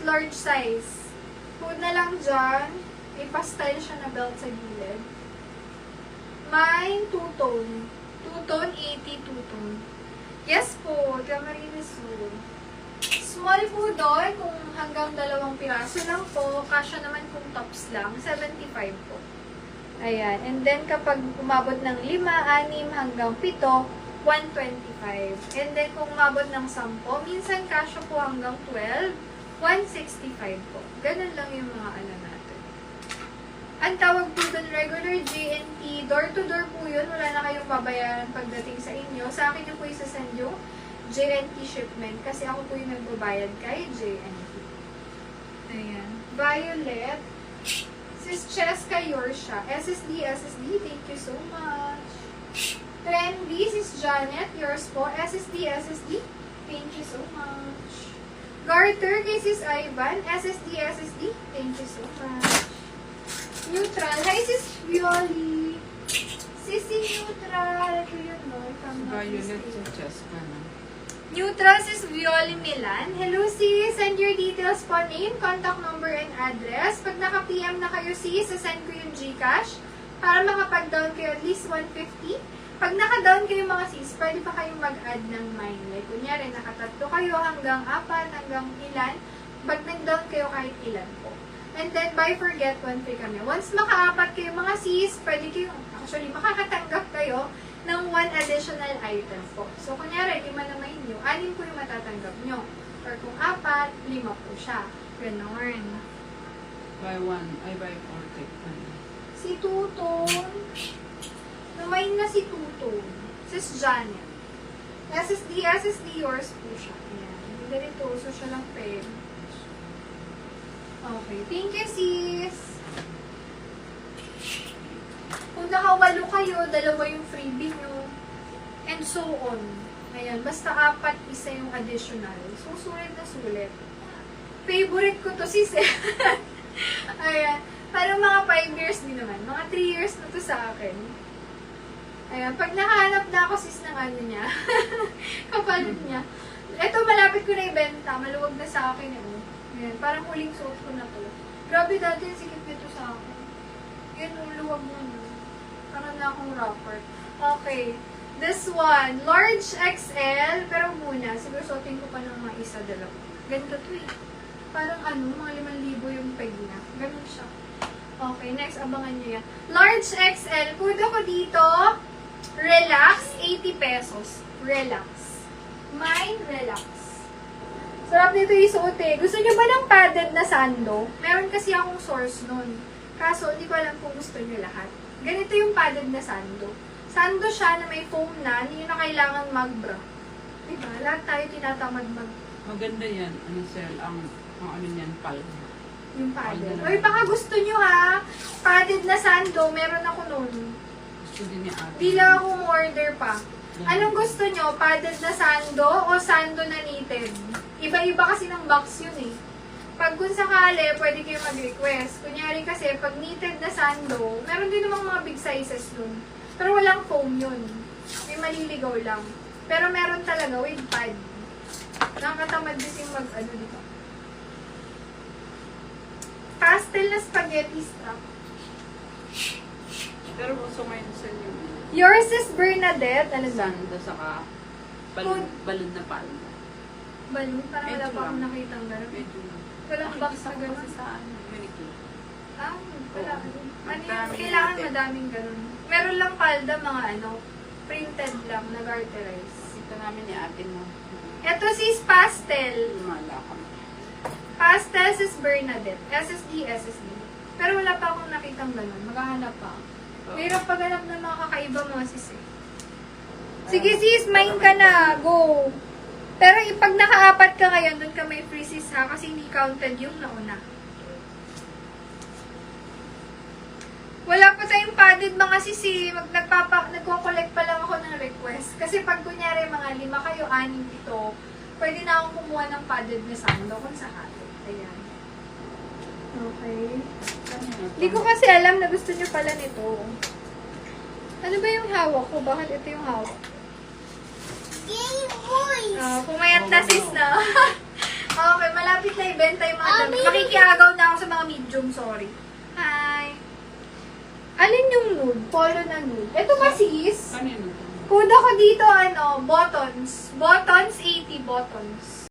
large size. Food na lang dyan. May pastel siya na belt sa gilid. May two-tone. Two-tone, 80 two-tone. Yes po, Camarines po. Small po doon, kung hanggang 2 piraso lang po. Kasya naman kung tops lang, 75 po. Ayan. And then, kapag umabot ng 5, 6, hanggang 7, 125. And then, kung umabot ng 10, minsan kasya po hanggang 12, 165 po. Ganun lang yung mga ano natin. Ang tawag po doon, regular JNT. Door-to-door po yun. Wala na kayong babayaran pagdating sa inyo. Sa akin yung po isasend yung JNT shipment. Kasi ako po yung nagbabayad kay JNT. Ayan. Violet. Sis Cheska Yorsha. SSD. Thank you so much. Trendy. Sis Janet. Yours po. SSD. Thank you so much. Garter kay Sis Ivan. SSD. Thank you so much. Neutral. Hi, Sis Violi. Sisi Neutral. Ito yun, no? Violet sa Cheska na. Neutral, Sis Violi Milan. Hello, sis. Send your details po. Name, contact number, and address. Pag naka-PM na kayo, sis, send ko yung GCash para makapag-down kayo at least 150. Pag naka-down kayo mga sis, pwede pa kayong mag-add ng mine. Like, kunyari, nakatatlo kayo hanggang 4, hanggang ilan. Pag nag-down kayo kahit ilan po. And then, buy forget, 1 free kami. Once maka-4 kayo mga sis, pwede kayo, actually, makakatanggap kayo ng 1 additional item po. So, kunyari, 5 naman nyo, 6 po yung matatanggap nyo. Or kung 4, 5 po siya. Ganon. Buy 1, I buy 4, take 1. Si Tuton. Lumayin na si Tuton. Sis Janet. SSD yours po siya. Ayan. Ganito, so siya lang peg. Okay. Thank you, sis. Kung nakawalo kayo, 2 yung freebie nyo. And so on. Ayan. Basta 4, isa yung additional. So, sulit na sulit. Favorite ko to, sis. Ayan. Parang mga 5 years din naman. Mga 3 years na to sa akin. Ayan. Pag nakahanap na ako, sis, ng ano niya. Kapalit niya. Ito, malapit ko na ibenta. Maluwag na sa akin. Ayan. Parang huling suot ko na to. Grabe dati, sikip nito sa akin. Yan, luwag mo na. Parang na akong rapper. Okay. This one. Large XL. Pero muna, siguro suotin ko pa ng mga isa, 2. Ganito to eh. Parang ano, mga 5,000 yung peg niya. Ganun siya. Okay, next, abangan nyo yan. Large XL. Kudo ko dito. Relax, 80 pesos. Relax. Mine, relax. Sarap nito isuot eh. Gusto nyo ba ng padded na sando? Meron kasi akong source nun. Kaso, hindi ko alam kung gusto nyo lahat. Ganito yung padded na sando. Sando siya na may foam na, hindi nyo na kailangan mag-bra. Diba? Lahat tayo tinatamad mag... Maganda yan. Ano, sir? Ang ano yan, palma. Yung padded. Uy, baka gusto nyo ha. Padded na sando, meron ako nun. Gusto din ni ate. Di lang ako order pa. Anong gusto nyo? Padded na sando o sando na knitted? Iba-iba kasi ng box yun eh. Pag kung sakali, pwede kayo mag-request. Kunyari kasi, pag knitted na sando, meron din namang mga big sizes dun. Pero walang foam yun. May maliligaw lang. Pero meron talaga with pad. Nakakatamad din yung mag-ano dito. Pastel na spaghetti strap. Pero gusto mo yun sa inyo. Yours is Bernadette. Ano ba? Sando, saka balon na palma. Balon? Parang wala Medyo pa akong lang. nakitang gano'n. Medyo. Walang box na Nakikita ko gano'n. kasi sa ano, manicure. Ah, wala. Ano yun? Madami Kailangan natin. madaming gano'n. Meron lang palda, mga ano, printed lang, nag-arterize. Ito namin ni ate mo. Ito sis Pastel. Lumala ka mo. Pastel sis Bernadette. SSD. Pero wala pa akong nakitang gano'n. Maghahanap pa. Mahirap paghanap ng mga kakaiba mga sis eh. Sige sis, mine ka na. Go! Pero pag naka-4 ka ngayon, dun ka may free sis ha, kasi hindi counted yung nauna. Wala pa tayong padded mga sis eh. Nagko-collect pa lang ako ng request. Kasi pag kunyari mga 5 kayo, 6, 7, pwede na akong kumuha ng padded na sando kung sakali. Ayan. Okay. Hindi ko kasi alam na gusto nyo pala nito. Ano ba yung hawak ko? Bakit ito yung hawak? Game Boy! Pumayat na sis na. Okay, malapit na ibenta yung mga damit. Makikiagaw na ako sa mga medium, sorry. Hi. Alin yung nude? Polo na nude. Ito ba sis? Kanino to? Code ako dito, buttons. Buttons, 80 buttons.